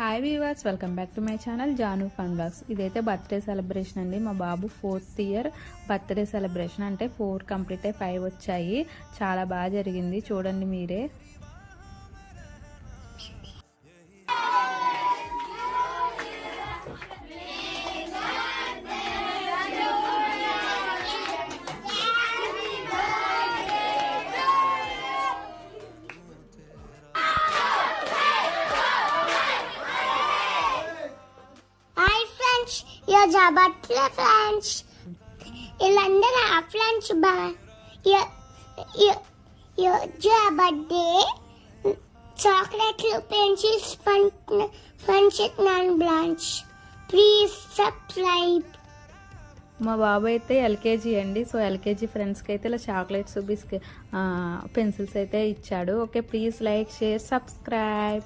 Hi viewers, welcome back to my channel Jaanu fun blogs. ఇదైతే birthday celebration అండి. మా బాబు 4th year birthday celebration. అంటే 4 complete అయ్యి 5 వచ్చాయి. చాలా బాగా జరిగింది, చూడండి మీరే. Your butler friends. Ilandana friends ba. Your birthday. Chocolate pencils punch non blanche. Please subscribe. మా బాబు అయితే ఎల్కేజీ అండి. సో ఎల్కేజీ ఫ్రెండ్స్కి అయితే ఇలా చాక్లెట్స్ పెన్సిల్స్ అయితే ఇచ్చాడు. Okay, please like, share, subscribe.